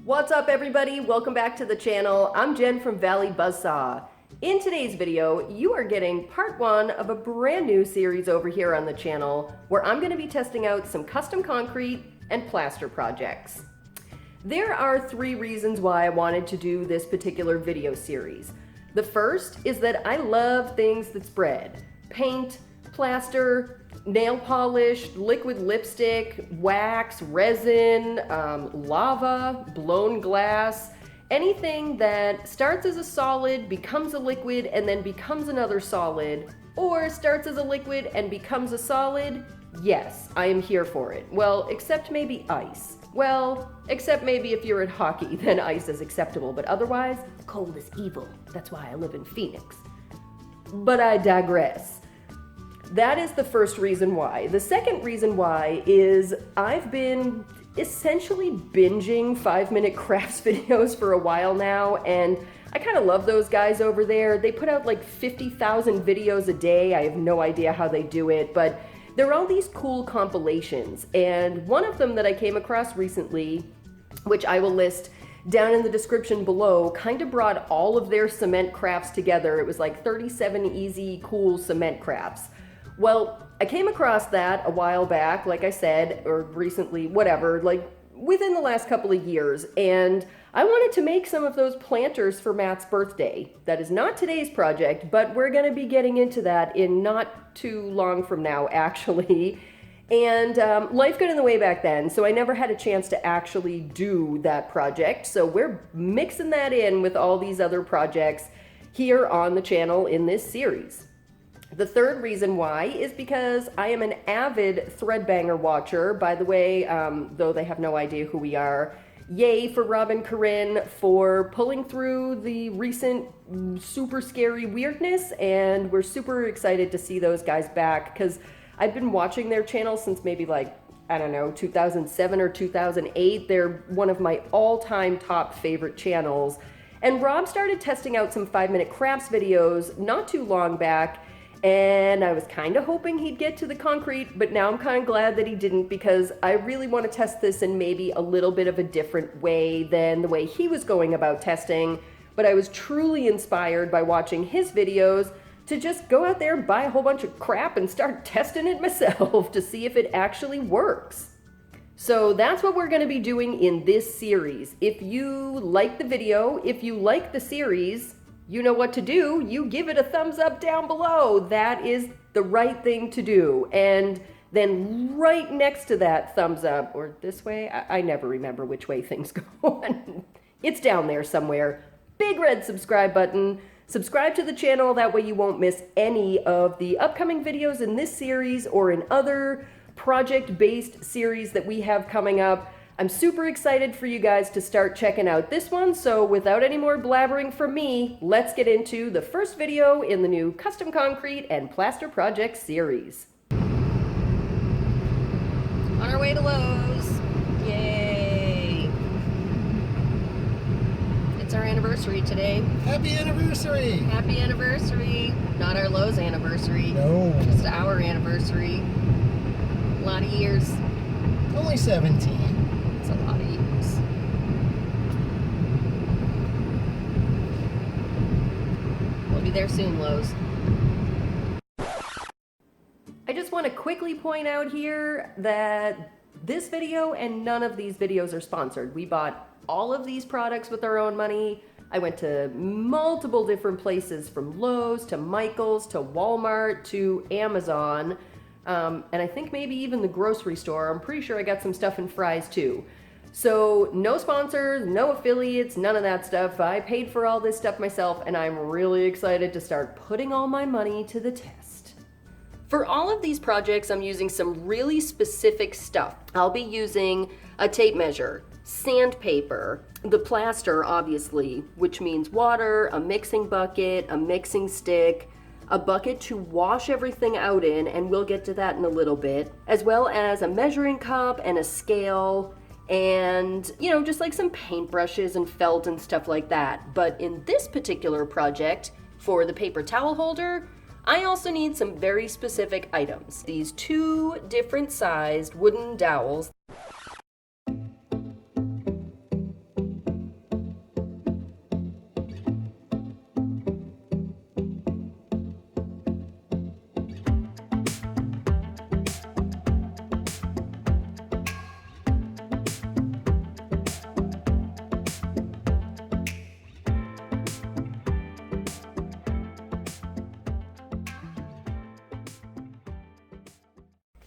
What's up everybody? Welcome back to the channel. I'm Jen from Valley Buzzsaw. In today's video, you are getting part one of a brand new series over here on the channel where I'm going to be testing out some custom concrete and plaster projects. There are three reasons why I wanted to do this particular video series. The first is that I love things that spread. Paint, plaster, nail polish, liquid lipstick, wax, resin, lava, blown glass, anything that starts as a solid, becomes a liquid, and then becomes another solid, or starts as a liquid and becomes a solid. Yes, I am here for it. Well, except maybe ice. Well, except maybe if you're at hockey, then ice is acceptable, but otherwise, cold is evil. That's why I live in Phoenix. But I digress. That is the first reason why. The second reason why is I've been essentially binging 5-minute crafts videos for a while now, and I kind of love those guys over there. They put out like 50,000 videos a day. I have no idea how they do it, but there are all these cool compilations, and one of them that I came across recently, which I will list down in the description below, kind of brought all of their cement crafts together. It was like 37 easy, cool cement crafts. Well, I came across that a while back, like I said, or recently, whatever, like within the last couple of years, and I wanted to make some of those planters for Matt's birthday. That is not today's project, but we're going to be getting into that in not too long from now, actually. And life got in the way back then, so I never had a chance to actually do that project. So we're mixing that in with all these other projects here on the channel in this series. The third reason why is because I am an avid Threadbanger watcher. By the way, though they have no idea who we are, yay for Rob and Corinne for pulling through the recent super scary weirdness, and we're super excited to see those guys back because I've been watching their channel since maybe like, I don't know, 2007 or 2008. They're one of my all-time top favorite channels. And Rob started testing out some 5-minute crafts videos not too long back, and I was kind of hoping he'd get to the concrete, but now I'm kind of glad that he didn't because I really want to test this in maybe a little bit of a different way than the way he was going about testing. But I was truly inspired by watching his videos to just go out there, buy a whole bunch of crap, and start testing it myself to see if it actually works. So that's what we're going to be doing in this series. If you like the video, if you like the series, you know what to do. You give it a thumbs up down below. That is the right thing to do. And then right next to that thumbs up, or this way, I never remember which way things go. It's down there somewhere. Big red subscribe button. Subscribe to the channel. That way you won't miss any of the upcoming videos in this series or in other project-based series that we have coming up. I'm super excited for you guys to start checking out this one, so without any more blabbering from me, let's get into the first video in the new Custom Concrete and Plaster Project series. On our way to Lowe's. Yay! It's our anniversary today. Happy anniversary! Happy anniversary! Not our Lowe's anniversary. No. Just our anniversary. A lot of years. Only 17. It's a lot of years. We'll be there soon, Lowe's. I just want to quickly point out here that this video and none of these videos are sponsored. We bought all of these products with our own money. I went to multiple different places, from Lowe's to Michael's to Walmart to Amazon. And I think maybe even the grocery store. I'm pretty sure I got some stuff in Fry's too. So no sponsors, no affiliates, none of that stuff. I paid for all this stuff myself, and I'm really excited to start putting all my money to the test. For all of these projects, I'm using some really specific stuff. I'll be using a tape measure, sandpaper, the plaster, obviously, which means water, a mixing bucket, a mixing stick, a bucket to wash everything out in, and we'll get to that in a little bit, as well as a measuring cup and a scale, and, you know, just like some paintbrushes and felt and stuff like that. But in this particular project, for the paper towel holder, I also need some very specific items. These 2 different sized wooden dowels.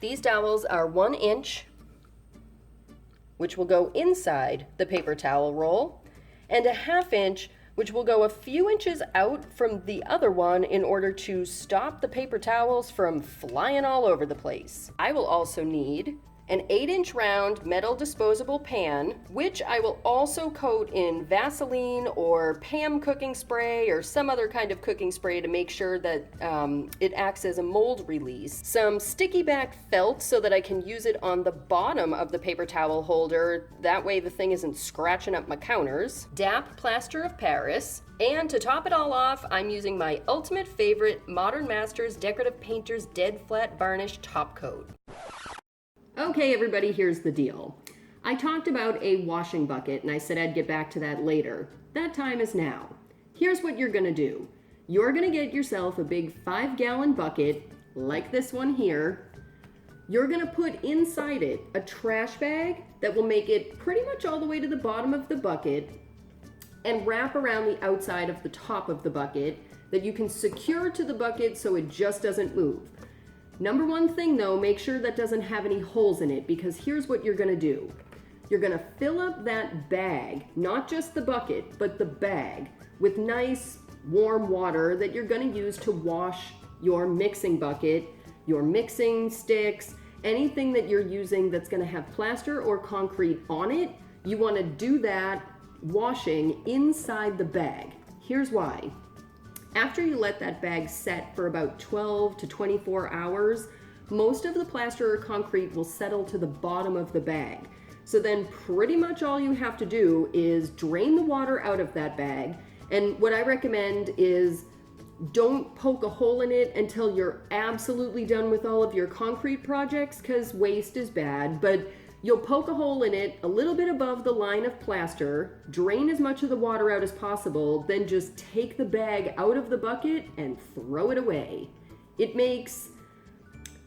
These dowels are 1 inch, which will go inside the paper towel roll, and a 1/2 inch, which will go a few inches out from the other one in order to stop the paper towels from flying all over the place. I will also need an 8-inch round metal disposable pan, which I will also coat in Vaseline or Pam cooking spray or some other kind of cooking spray to make sure that it acts as a mold release. Some sticky back felt so that I can use it on the bottom of the paper towel holder. That way the thing isn't scratching up my counters. Dap Plaster of Paris. And to top it all off, I'm using my ultimate favorite Modern Masters Decorative Painter's Dead Flat Varnish top coat. Okay, everybody, here's the deal. I talked about a washing bucket, and I said I'd get back to that later. That time is now. Here's what you're gonna do. You're gonna get yourself a big 5-gallon bucket, like this one here. You're gonna put inside it a trash bag that will make it pretty much all the way to the bottom of the bucket, and wrap around the outside of the top of the bucket that you can secure to the bucket so it just doesn't move. Number one thing though, make sure that doesn't have any holes in it, because here's what you're gonna do. You're gonna fill up that bag, not just the bucket, but the bag, with nice warm water that you're gonna use to wash your mixing bucket, your mixing sticks, anything that you're using that's gonna have plaster or concrete on it. You wanna do that washing inside the bag. Here's why. After you let that bag set for about 12 to 24 hours, most of the plaster or concrete will settle to the bottom of the bag. So then pretty much all you have to do is drain the water out of that bag. And what I recommend is don't poke a hole in it until you're absolutely done with all of your concrete projects, because waste is bad. But you'll poke a hole in it a little bit above the line of plaster, drain as much of the water out as possible, then just take the bag out of the bucket and throw it away. It makes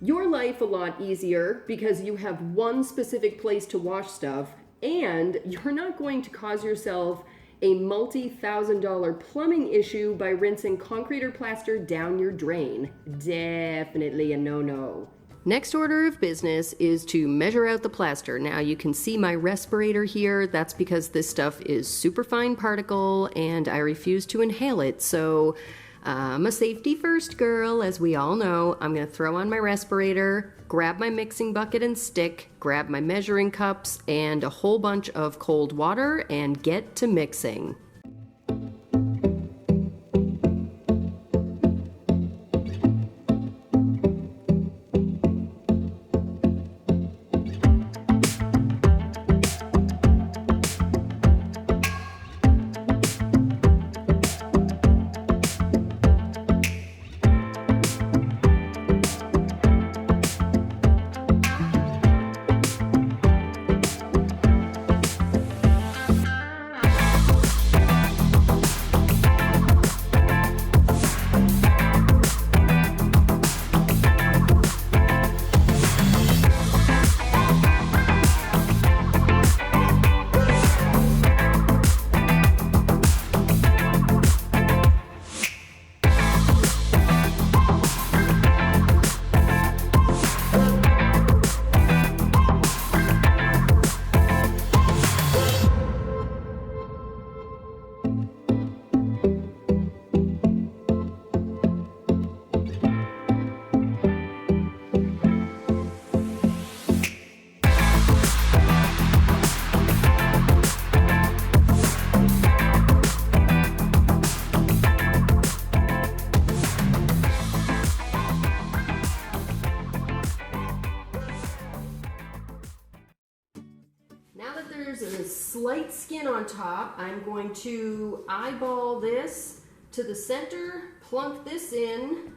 your life a lot easier because you have one specific place to wash stuff, and you're not going to cause yourself a multi-$1,000 plumbing issue by rinsing concrete or plaster down your drain. Definitely a no-no. Next order of business is to measure out the plaster. Now you can see my respirator here. That's because this stuff is super fine particle and I refuse to inhale it. So I'm a safety first girl, as we all know. I'm gonna throw on my respirator, grab my mixing bucket and stick, grab my measuring cups and a whole bunch of cold water and get to mixing. There's a slight skin on top. I'm going to eyeball this to the center, plunk this in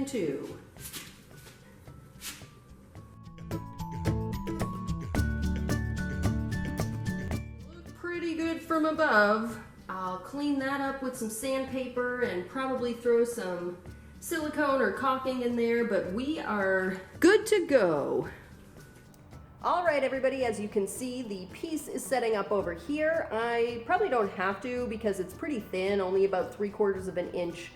too. Look pretty good from above. I'll clean that up with some sandpaper and probably throw some silicone or caulking in there, but we are good to go. All right, everybody, as you can see, the piece is setting up over here. I probably don't have to because it's pretty thin, only about 3/4 of an inch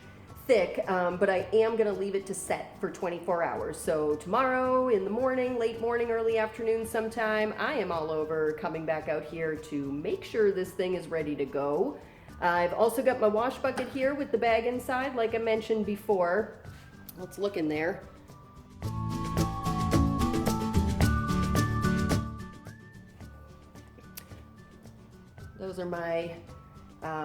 thick, but I am gonna leave it to set for 24 hours. So tomorrow in the morning, late morning, early afternoon sometime, I am all over coming back out here to make sure this thing is ready to go. I've also got my wash bucket here with the bag inside, like I mentioned before. Let's look in there. Those are my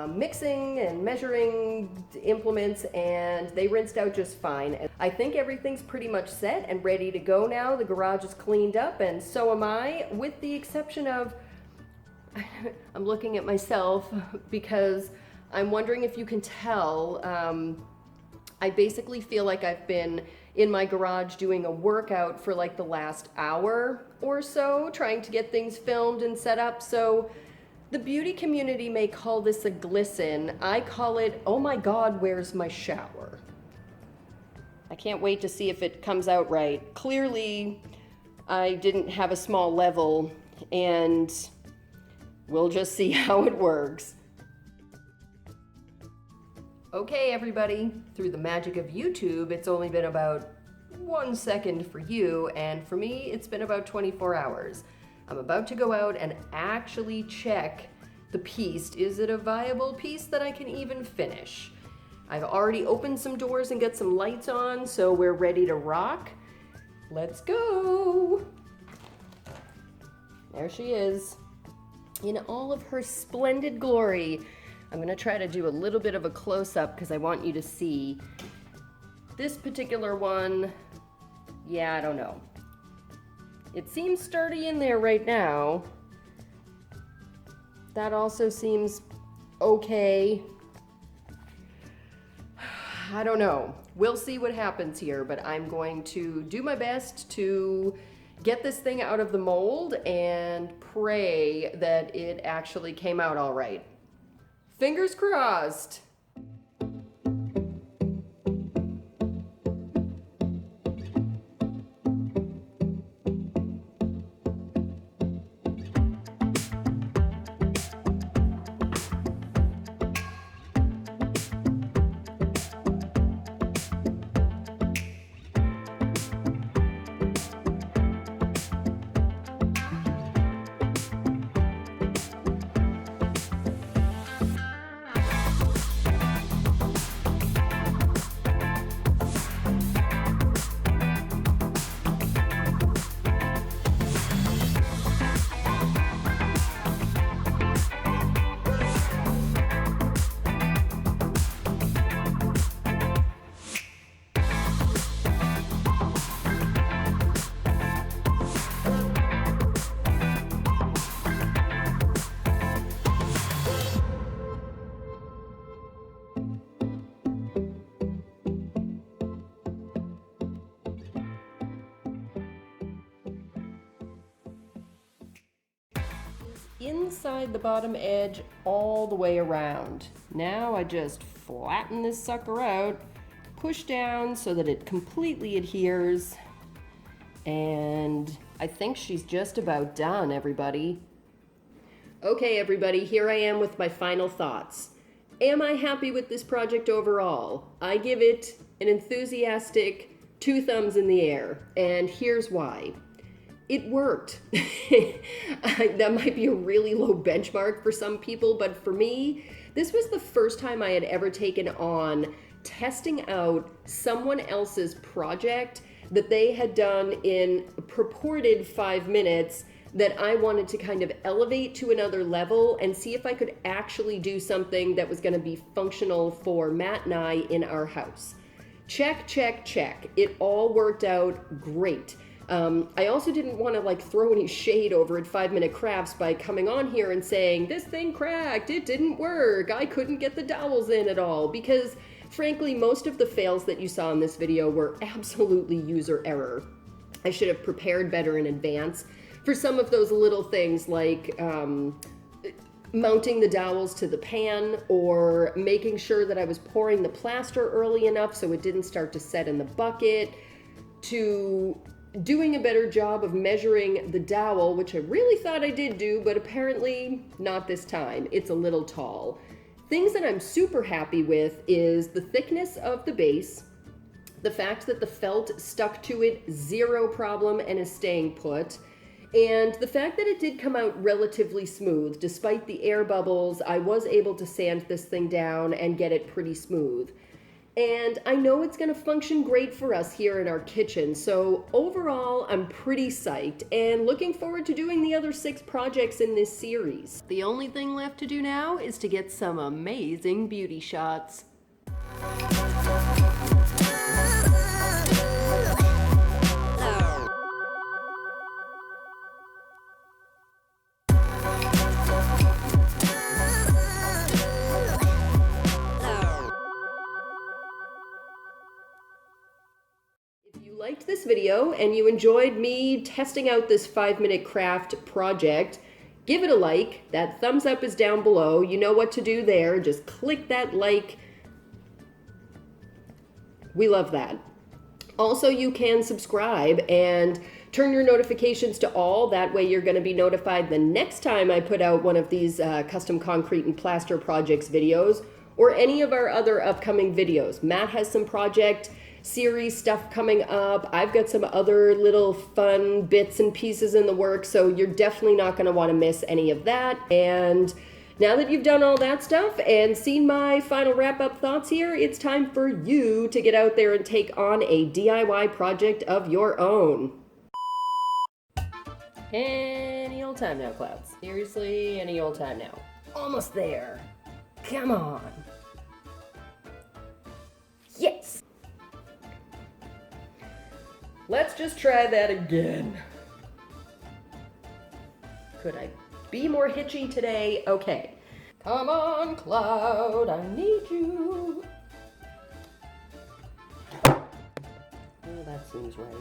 mixing and measuring implements, and they rinsed out just fine. I think everything's pretty much set and ready to go now. The garage is cleaned up, and so am I, with the exception of, I'm looking at myself because I'm wondering if you can tell, I basically feel like I've been in my garage doing a workout for like the last hour or so, trying to get things filmed and set up. So the beauty community may call this a glisten. I call it, oh my God, where's my shower? I can't wait to see if it comes out right. Clearly, I didn't have a small level, and we'll just see how it works. Okay, everybody, through the magic of YouTube, it's only been about 1 second for you, and for me, it's been about 24 hours. I'm about to go out and actually check the piece. Is it a viable piece that I can even finish? I've already opened some doors and got some lights on, so we're ready to rock. Let's go. There she is, in all of her splendid glory. I'm gonna try to do a little bit of a close-up because I want you to see. This particular one, yeah, I don't know. It seems sturdy in there right now. That also seems okay. I don't know. We'll see what happens here, but I'm going to do my best to get this thing out of the mold and pray that it actually came out all right. Fingers crossed. Inside the bottom edge all the way around. Now I just flatten this sucker out, push down so that it completely adheres, and I think she's just about done, everybody. Okay, everybody, here I am with my final thoughts. Am I happy with this project overall? I give it an enthusiastic 2 thumbs in the air, and here's why. It worked. That might be a really low benchmark for some people, but for me, this was the first time I had ever taken on testing out someone else's project that they had done in a purported 5 minutes that I wanted to kind of elevate to another level and see if I could actually do something that was going to be functional for Matt and I in our house. Check, check, check. It all worked out great. I also didn't want to like throw any shade over at 5 Minute Crafts by coming on here and saying, this thing cracked, it didn't work, I couldn't get the dowels in at all, because frankly, most of the fails that you saw in this video were absolutely user error. I should have prepared better in advance for some of those little things like mounting the dowels to the pan, or making sure that I was pouring the plaster early enough so it didn't start to set in the bucket, to doing a better job of measuring the dowel, which I really thought I did do, but apparently not this time. It's a little tall. Things that I'm super happy with is the thickness of the base, the fact that the felt stuck to it, zero problem, and is staying put, and the fact that it did come out relatively smooth. Despite the air bubbles, I was able to sand this thing down and get it pretty smooth. And I know it's going to function great for us here in our kitchen, so overall I'm pretty psyched and looking forward to doing the other 6 projects in this series. The only thing left to do now is to get some amazing beauty shots. If you liked this video and you enjoyed me testing out this 5-minute craft project, give it a like. That thumbs up is down below. You know what to do there. Just click that like. We love that. Also, you can subscribe and turn your notifications to all. That way you're going to be notified the next time I put out one of these custom concrete and plaster projects videos or any of our other upcoming videos. Matt has some project series stuff coming up. I've got some other little fun bits and pieces in the works, so you're definitely not going to want to miss any of that. And now that you've done all that stuff and seen my final wrap-up thoughts here, it's time for you to get out there and take on a DIY project of your own. Any old time now, Clouds. Seriously, any old time now. Almost there. Come on. Yes! Let's just try that again. Could I be more hitchy today? Okay. Come on, Cloud, I need you. Oh, that seems right.